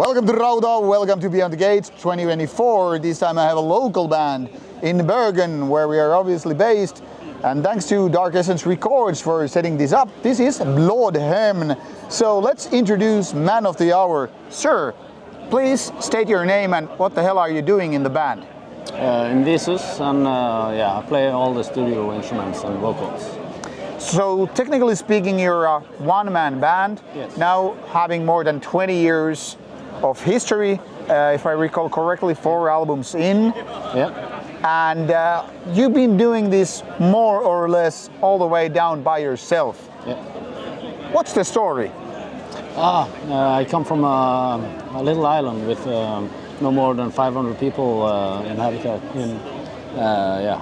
Welcome to Rauta, welcome to Beyond the Gates 2024. This time I have a local band in Bergen, where we are obviously based. And thanks to Dark Essence Records for setting this up. This is Blodhemn. So let's introduce man of the hour. Sir, please state your name and what the hell are you doing in the band? In Visus, and I play all the studio instruments and vocals. So technically speaking, you're a one-man band. Yes. Now having more than 20 years of history, if I recall correctly, 4 albums in. Yeah. And you've been doing this more or less all the way down by yourself. Yeah. What's the story? I come from a little island with no more than 500 people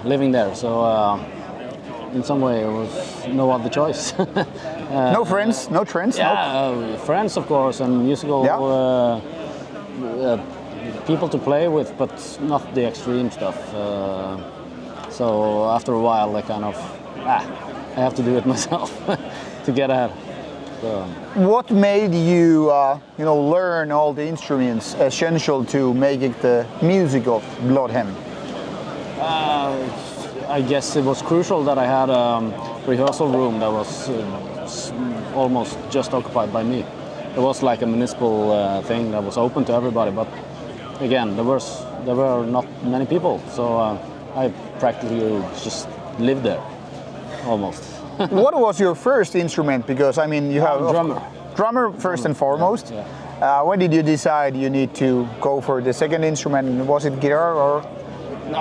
living there. So in some way it was no other choice. No friends, no trends? Yeah, friends of course, and musical people to play with, but not the extreme stuff. So after a while I kind of, I have to do it myself to get ahead. So. What made you, learn all the instruments essential to making the music of Blodhemn? I guess it was crucial that I had a rehearsal room that was almost just occupied by me. It was like a municipal thing that was open to everybody, but again, there were not many people, so I practically just lived there, almost. What was your first instrument? Because I mean, you have drummer. Drummer first and foremost. Yeah. When did you decide you need to go for the second instrument? Was it guitar or? No,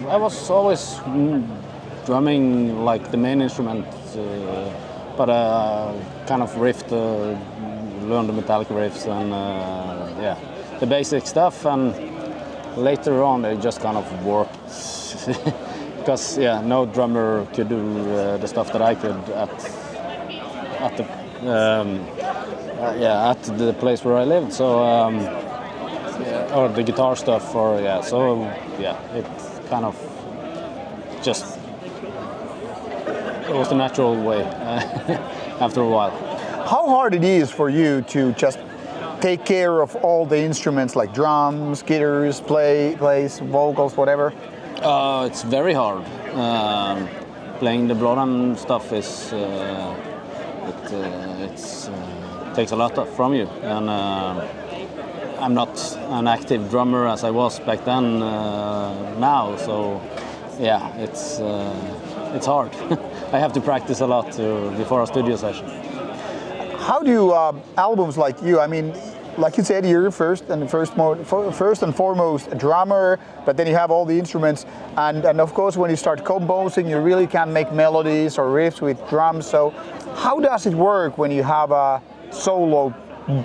I was always drumming like the main instrument, but kind of riffed, learned the metallic riffs and the basic stuff, and later on it just kind of worked. Because no drummer could do the stuff that I could at the place where I lived. So or the guitar stuff, it kind of just it was the natural way after a while. How hard it is for you to just take care of all the instruments like drums, guitars, plays, vocals, whatever? It's very hard. Playing the Blodhemn stuff is takes a lot from you, and I'm not an active drummer as I was back then now, so it's hard. I have to practice a lot before a studio session. How do albums like you? I mean, like you said, you're first and foremost a drummer, but then you have all the instruments, and of course when you start composing, you really can make melodies or riffs with drums. So how does it work when you have a solo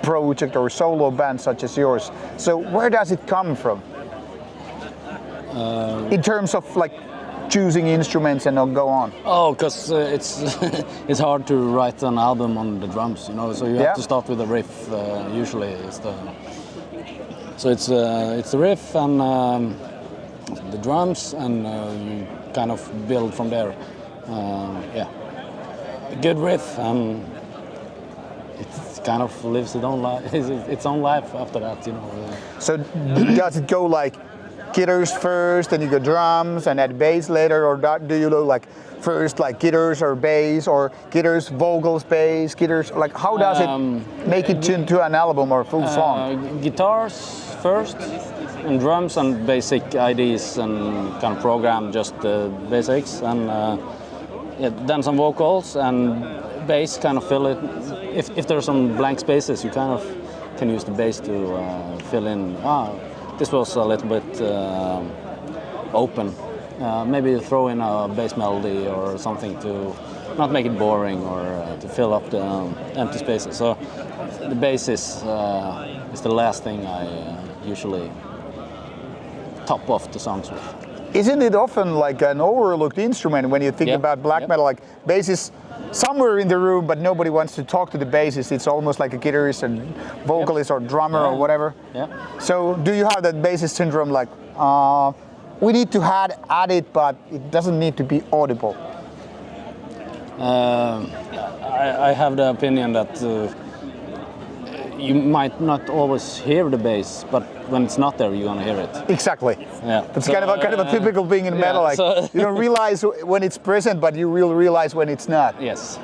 project or solo band such as yours? So where does it come from? In terms of like choosing instruments and go on. Oh, because it's it's hard to write an album on the drums, So you have to start with a riff. Usually, it's the riff and the drums, and you kind of build from there. A good riff, and it kind of lives its own life after that, So does it go like guitars first, then you go drums, and add bass later, or do you do like first like guitars or bass, or guitars, vocals, bass, guitars? Like how does it make it to an album or a full song? Guitars first, and drums and basic IDs, and kind of program just the basics, and then some vocals and bass, kind of fill it. If there's some blank spaces, you kind of can use the bass to fill in. This was a little bit open. Maybe throw in a bass melody or something to not make it boring, or to fill up the empty spaces. So the bass is the last thing I usually top off the songs with. Isn't it often like an overlooked instrument when you think about black metal? Like bass is somewhere in the room, but nobody wants to talk to the bassist. It's almost like a guitarist and vocalist or drummer or whatever. Yeah. So do you have that bassist syndrome, like we need to add it, but it doesn't need to be audible? I have the opinion that you might not always hear the bass, but when it's not there, you're gonna hear it. Exactly. Yeah. It's kind of a typical thing in metal. Like you don't realize when it's present, but you will realize when it's not. Yes.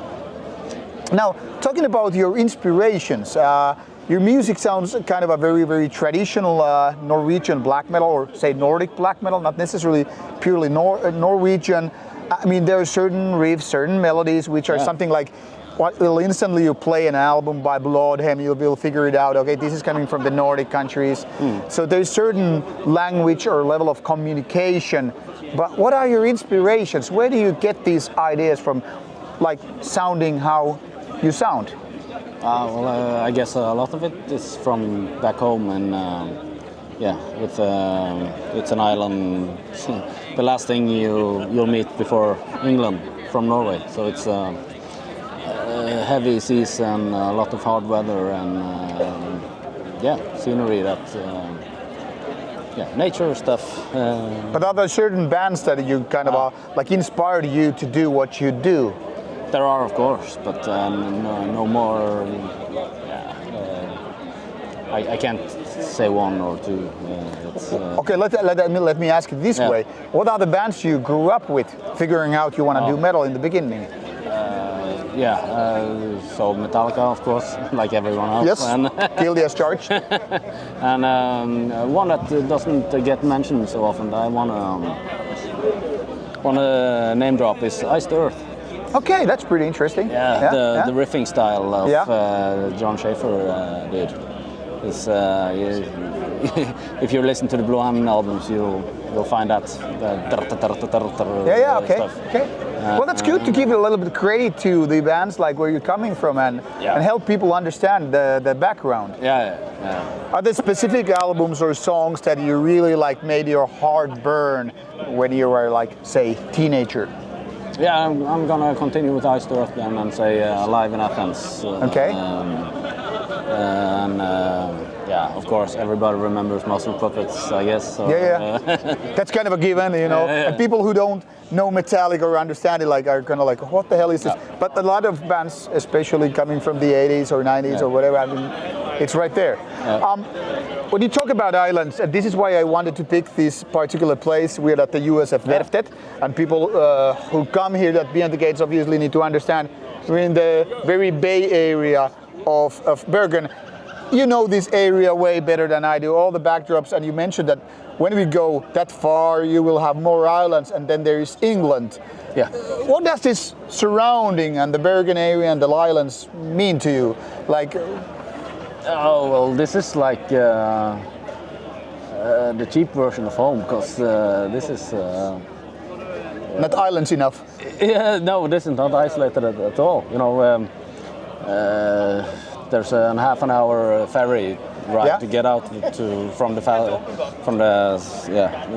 Now, talking about your inspirations, your music sounds kind of a very, very traditional Norwegian black metal, or say Nordic black metal, not necessarily purely Norwegian. I mean, there are certain riffs, certain melodies, which are something like what will instantly you play an album by Blodhemn, you will figure it out. Okay, this is coming from the Nordic countries. So there's certain language or level of communication. But what are your inspirations? Where do you get these ideas from, like sounding how you sound? I guess a lot of it is from back home, and it's an island. The last thing you'll meet before England from Norway, so it's heavy seas and a lot of hard weather and scenery. Nature stuff. But are there certain bands that you kind of like inspired you to do what you do? There are, of course, but no more. I can't say one or two. Okay, let me ask it this way: what are the bands you grew up with, figuring out you want to do metal in the beginning? So Metallica, of course, like everyone else. Yes, and guilty as charged. And one that doesn't get mentioned so often, I want to name drop is Iced Earth. Okay, that's pretty interesting. The riffing style of John Schaefer did. If you listen to the Blodhemn albums, you'll find that. Okay. Well, that's good to give a little bit of credit to the bands, like where you're coming from, and help people understand the background. Are there specific albums or songs that you really like made your heart burn when you were like, say, teenager? Yeah, I'm gonna continue with Iced Earth then and say Live in Athens. Okay. Of course, everybody remembers Muscle Puppets, I guess. So, That's kind of a given, you know. And people who don't know Metallica or understand it, like, are kind of like, what the hell is this? But a lot of bands, especially coming from the 80s or 90s or whatever, I mean, it's right there. When you talk about islands, and this is why I wanted to pick this particular place. We're at the USF Werftet, and people who come here that Beyond the Gates obviously need to understand we're in the very bay area of Bergen. You know this area way better than I do, all the backdrops, and you mentioned that when we go that far, you will have more islands, and then there is England. What does this surrounding and the Bergen area and the islands mean to you? Like, this is like the cheap version of home, because this is not islands enough. No, this is not isolated at all. You know, there's a half an hour ferry ride to get out from the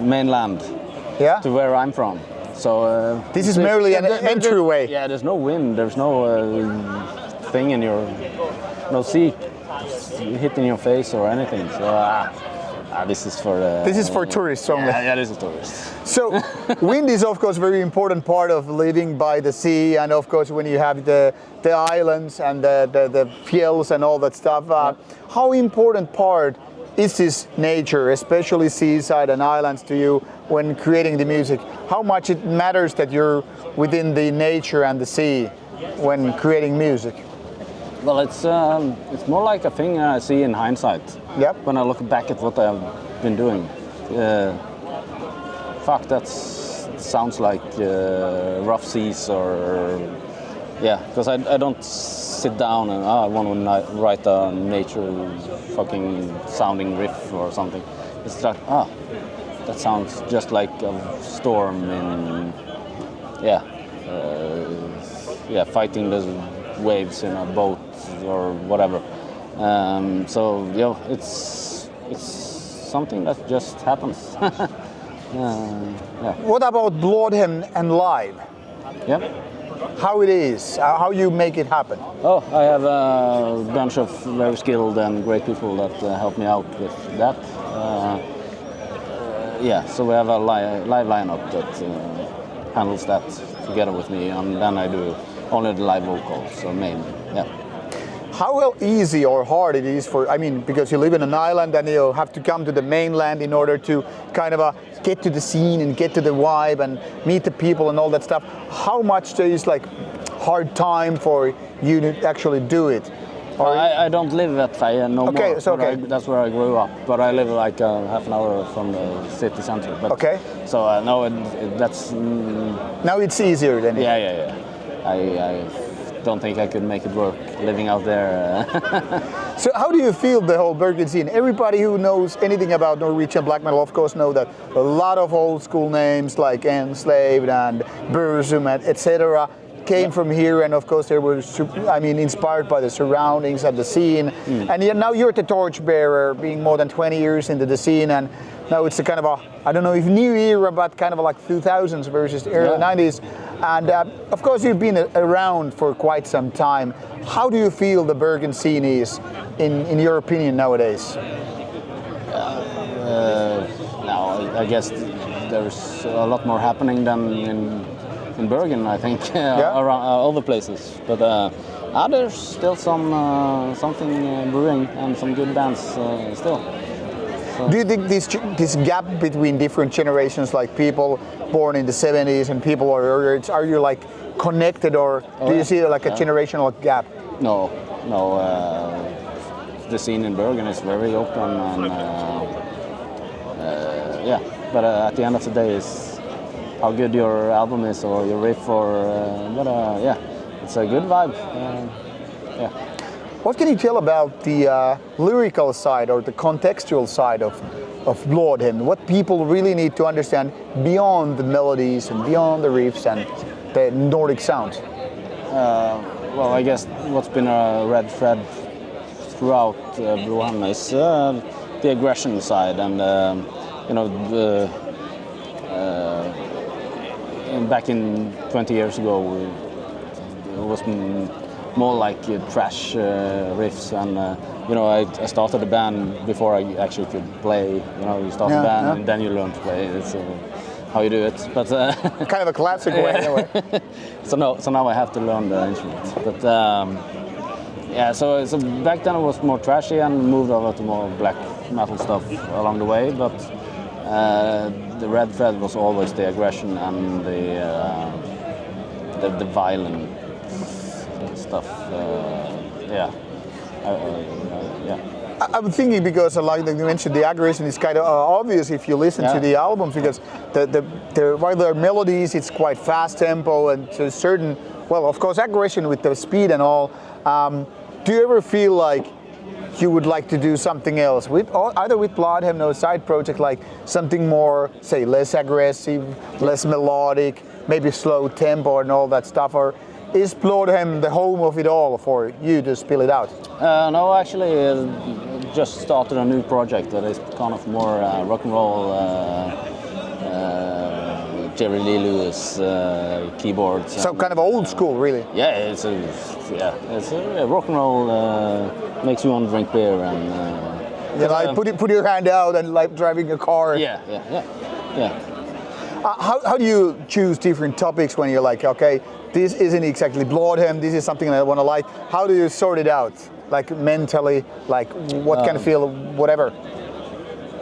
mainland to where I'm from. So this is merely an entryway. There's no wind. There's no thing in your sea hitting your face or anything. So this is for tourists only. This is tourists. So wind is of course very important part of living by the sea, and of course when you have the islands and the fjells and all that stuff. How important part is this nature, especially seaside and islands, to you when creating the music? How much it matters that you're within the nature and the sea when creating music? Well, it's more like a thing I see in hindsight. When I look back at what I've been doing. That sounds like rough seas or because I don't sit down and I want to write a nature fucking sounding riff or something. It's like that sounds just like a storm in fighting the waves in a boat or whatever. It's something that just happens. What about Blodhemn and live? How it is, how you make it happen? I have a bunch of very skilled and great people that help me out with that. So we have a live lineup that handles that together with me, and then I do only the live vocals, so mainly. how easy or hard it is for, I mean, because you live in an island and you have to come to the mainland in order to kind of get to the scene and get to the vibe and meet the people and all that stuff. How much there is like hard time for you to actually do it? I don't live at Feie no more. So That's where I grew up, but I live like half an hour from the city center. But, So no, that's... Now it's easier than it. Yeah. I don't think I could make it work living out there. So how do you feel the whole Bergen scene? Everybody who knows anything about Norwegian black metal, of course, know that a lot of old school names like Enslaved and Burzum, etc. came from here, and of course they were, inspired by the surroundings and the scene. And now you're the torchbearer, being more than 20 years into the scene, and now it's a kind of a, I don't know if new era, but kind of like 2000s versus the early 90s. And of course you've been around for quite some time. How do you feel the Bergen scene is, in your opinion, nowadays? Now I guess there's a lot more happening than in Bergen, I think, around other places. But there's still something brewing and some good bands still. So. Do you think this gap between different generations, like people born in the 70s and people are you like connected, or do you see like a generational gap? No. The scene in Bergen is very open, and but at the end of the day, it's how good your album is or your riff, it's a good vibe. What can you tell about the lyrical side or the contextual side of Blodhemn? What people really need to understand beyond the melodies and beyond the riffs and the Nordic sound? Well, I guess what's been a red thread throughout Blodhemn is the aggression side, and back in 20 years ago, it was more like trash riffs, and I started a band before I actually could play. You start a band and then you learn to play. It's how you do it, but kind of a classic way anyway. So now I have to learn the instrument. But so back then it was more trashy and moved over to more black metal stuff along the way. But the red thread was always the aggression and the violent stuff. I'm thinking because, like you mentioned, the aggression is kind of obvious if you listen to the albums, because while there are melodies, it's quite fast tempo and to a certain, well, of course, aggression with the speed and all. Do you ever feel like you would like to do something else either with Blodhemn or a side project, like something more, say, less aggressive, less melodic, maybe slow tempo and all that stuff, or is Blodhemn the home of it all for you to spill it out? No, actually, just started a new project that is kind of more rock and roll, Jerry Lee Lewis keyboards. So kind of old school, really. Yeah, it's a rock and roll. Makes you want to drink beer and. Like put your hand out and like driving a car. Yeah. How do you choose different topics when you're like, okay, this isn't exactly Blodhemn, this is something that I want to like? How do you sort it out? Like mentally, like what kind of feel, whatever?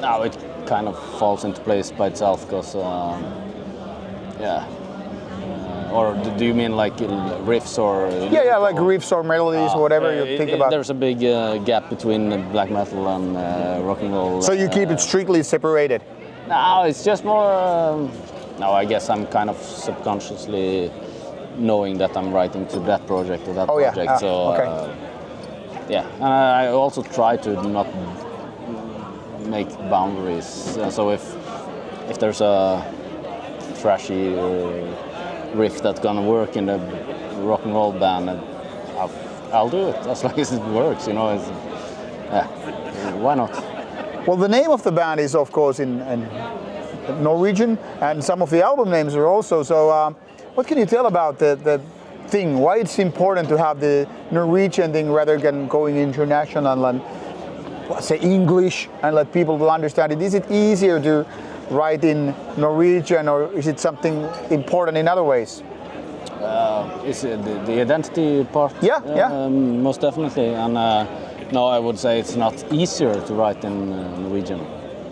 No, it kind of falls into place by itself, because, or do you mean like riffs or? Like riffs or melodies, whatever you think about. There's a big gap between black metal and rock and roll. So you keep it strictly separated? No, it's just more. No, I guess I'm kind of subconsciously knowing that I'm writing to that project or that project. And I also try to not make boundaries. So if there's a trashy riff that's gonna work in the rock and roll band, I'll do it as long as it works. Why not? Well, the name of the band is, of course, in Norwegian, and some of the album names are also. So, what can you tell about the thing? Why it's important to have the Norwegian thing rather than going international and say English and let people understand it? Is it easier to write in Norwegian, or is it something important in other ways? Is it the identity part? Yeah. Most definitely. And no, I would say it's not easier to write in Norwegian,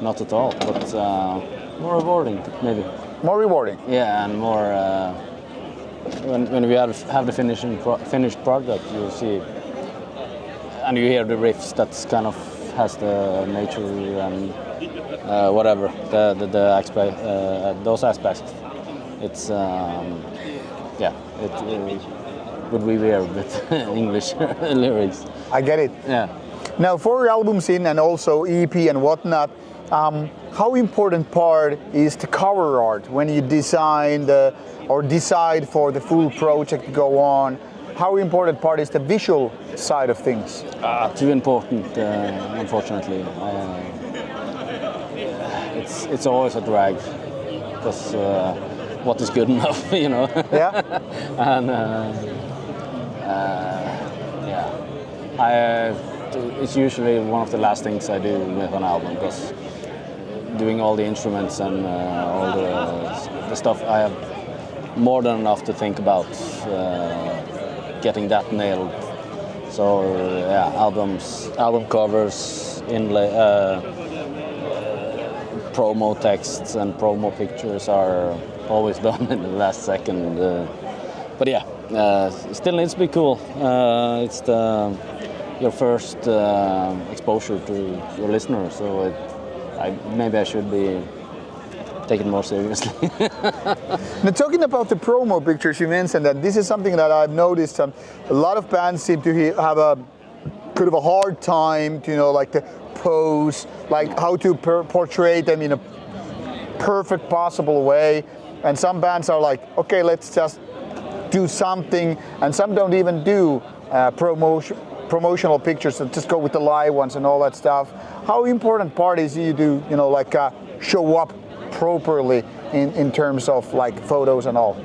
not at all, but more rewarding maybe. More rewarding. Yeah, and more when we have the finished product, you see, and you hear the riffs. That's kind of has the nature and whatever the aspect, those aspects. It's it would be weird with English lyrics. I get it. Yeah. Now, 4 albums in and also EP and whatnot, how important part is the cover art when you design or decide for the full project to go on? How important part is the visual side of things? Too important, unfortunately. It's always a drag because what is good enough, you know? Yeah. And it's usually one of the last things I do with an album because doing all the instruments and all the stuff, I have more than enough to think about getting that nailed. So album covers, inlay, promo texts and promo pictures are always done in the last second. But yeah, still needs to be cool. It's your first exposure to your listener, so maybe I should be taken more seriously. Now, talking about the promo pictures, you mentioned that this is something that I've noticed. A lot of bands seem to have a kind of a hard time to, like the pose, like how to portray them in a perfect possible way. And some bands are like, okay, let's just do something, and some don't even do promotional pictures and just go with the live ones and all that stuff. How important part is you do, like show up properly in terms of like photos and all?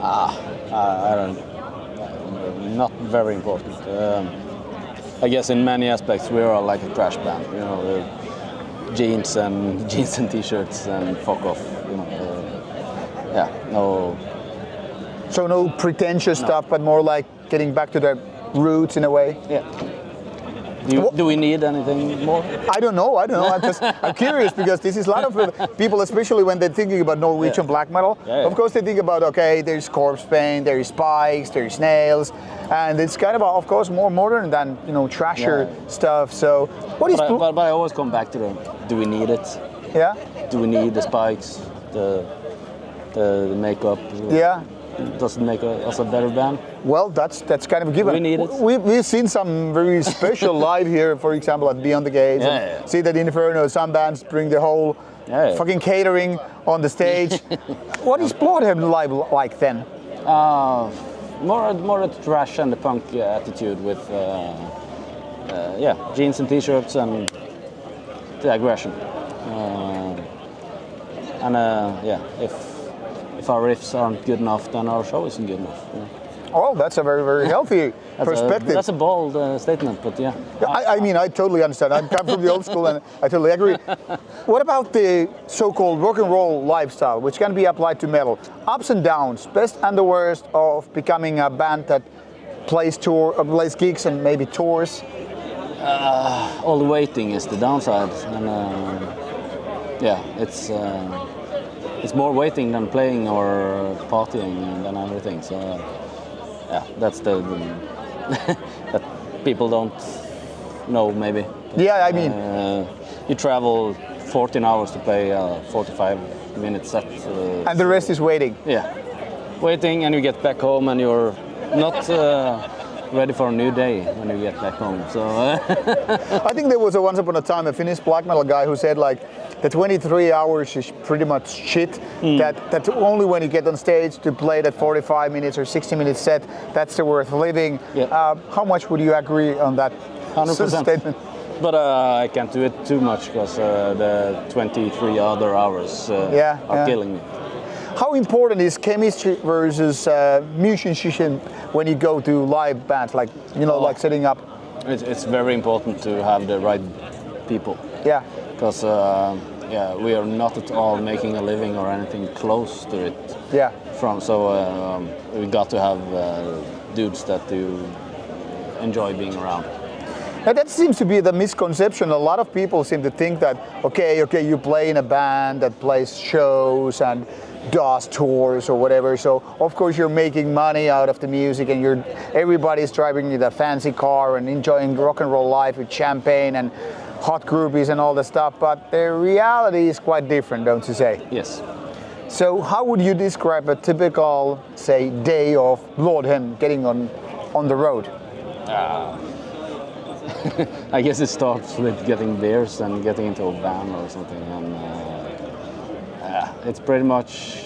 I don't. Not very important. I guess in many aspects we are like a trash band. Jeans and t-shirts and fuck off. No. So no pretentious stuff, but more like getting back to the roots in a way. Yeah. Do we need anything more? I don't know. I'm curious because this is a lot of people, especially when they're thinking about Norwegian black metal. Yeah. Of course, they think about, okay, there's corpse paint, there's spikes, there's nails, and it's kind of course, more modern than trasher stuff. So, But I always come back to do we need it? Yeah. Do we need the spikes, the makeup? Yeah. Does it make us a better band? Well, that's kind of a given. We need it. We've seen some very special live here, for example, at Beyond the Gates. Yeah. See that Inferno, some bands bring the whole fucking catering on the stage. What is Blodhemn live like then? More a thrash and the punk attitude with jeans and t-shirts and the aggression. If our riffs aren't good enough, then our show isn't good enough. Oh, that's a very, very healthy perspective. That's a bold statement, but yeah. I mean, I totally understand. I come from the old school and I totally agree. What about the so-called rock and roll lifestyle, which can be applied to metal? Ups and downs, best and the worst of becoming a band that plays gigs and maybe tours? All the waiting is the downside. And it's more waiting than playing or partying than everything. So that's the that people don't know maybe. Yeah, I mean, you travel 14 hours to play a 45-minute set. And the rest is waiting. Yeah, waiting, and you get back home and you're not ready for a new day when you get back home. So I think there was once upon a time a Finnish black metal guy who said like the 23 hours is pretty much shit. That only when you get on stage to play that 45 minutes or 60-minute set, that's the worth living. Yeah. How much would you agree on that 100%. statement? But I can't do it too much because the 23 other hours are killing me. How important is chemistry versus musicianship when you go to live bands, like like setting up? It's very important to have the right people. Yeah. Because we are not at all making a living or anything close to it. Yeah. from. So we got to have dudes that you enjoy being around. Now that seems to be the misconception. A lot of people seem to think that, okay, you play in a band that plays shows and does tours or whatever, so of course you're making money out of the music and everybody's driving in a fancy car and enjoying rock and roll life with champagne and hot groupies and all the stuff, but the reality is quite different, don't you say? Yes. So how would you describe a typical, say, day of Blodhemn getting on the road? I guess it starts with getting beers and getting into a van or something, and it's pretty much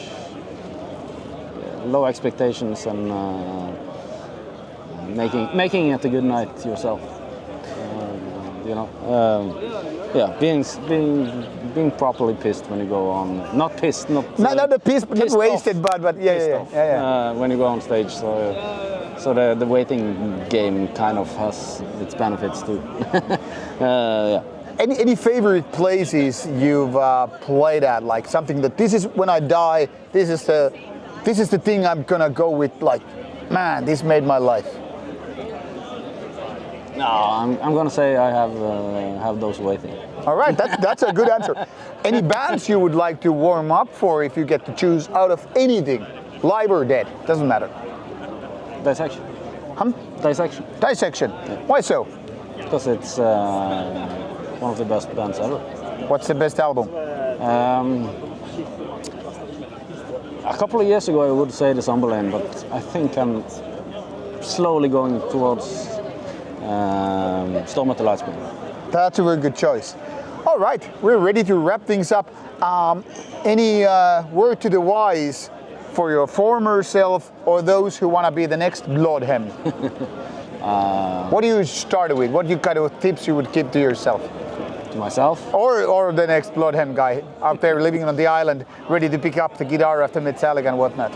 low expectations and making it a good night yourself. Being properly pissed when you go on. Not pissed, not the pissed, not wasted, off. but yeah. When you go on stage, so the waiting game kind of has its benefits too. Yeah. Any favorite places you've played at? Like something that this is when I die. This is the thing I'm gonna go with. Like, man, this made my life. No, I'm gonna say I have those waiting. All right, that's a good answer. Any bands you would like to warm up for if you get to choose out of anything, live or dead, doesn't matter. Dissection. Dissection. Dissection. Yeah. Why so? Because it's one of the best bands ever. What's the best album? A couple of years ago I would say the Summerlane, but I think I'm slowly going towards Storm at the Lightspeed. That's a very good choice. All right, we're ready to wrap things up. Any word to the wise for your former self or those who want to be the next Blodhemn? What do you start with? What kind of tips you would give to yourself? To myself? Or the next Blodhemn guy out there living on the island, ready to pick up the guitar after Metallica and whatnot?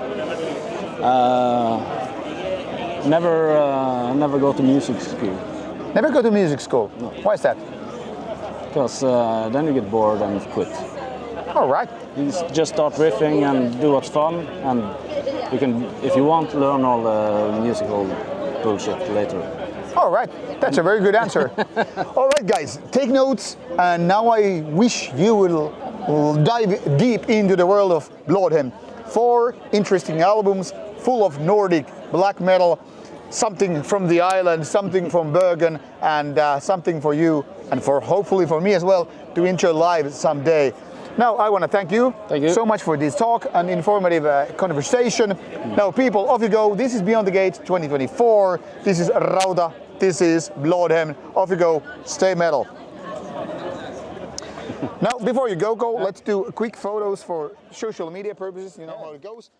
Never go to music school. Never go to music school? No. Why is that? Because then you get bored and quit. All right. You just start riffing and do what's fun, and you can, if you want, learn all the musical bullshit later. All right, that's a very good answer. All right, guys, take notes, and now I wish you will dive deep into the world of Blodhemn. 4 interesting albums full of Nordic black metal, something from the island, something from Bergen, and something for you, and hopefully for me as well, to enjoy live someday. Now, I want to thank you so much for this talk and informative conversation. Now, people, off you go. This is Beyond the Gates 2024. This is Rauta. This is Blodhemn. Off you go. Stay metal. Now, before you go, let's do quick photos for social media purposes. You know how it goes.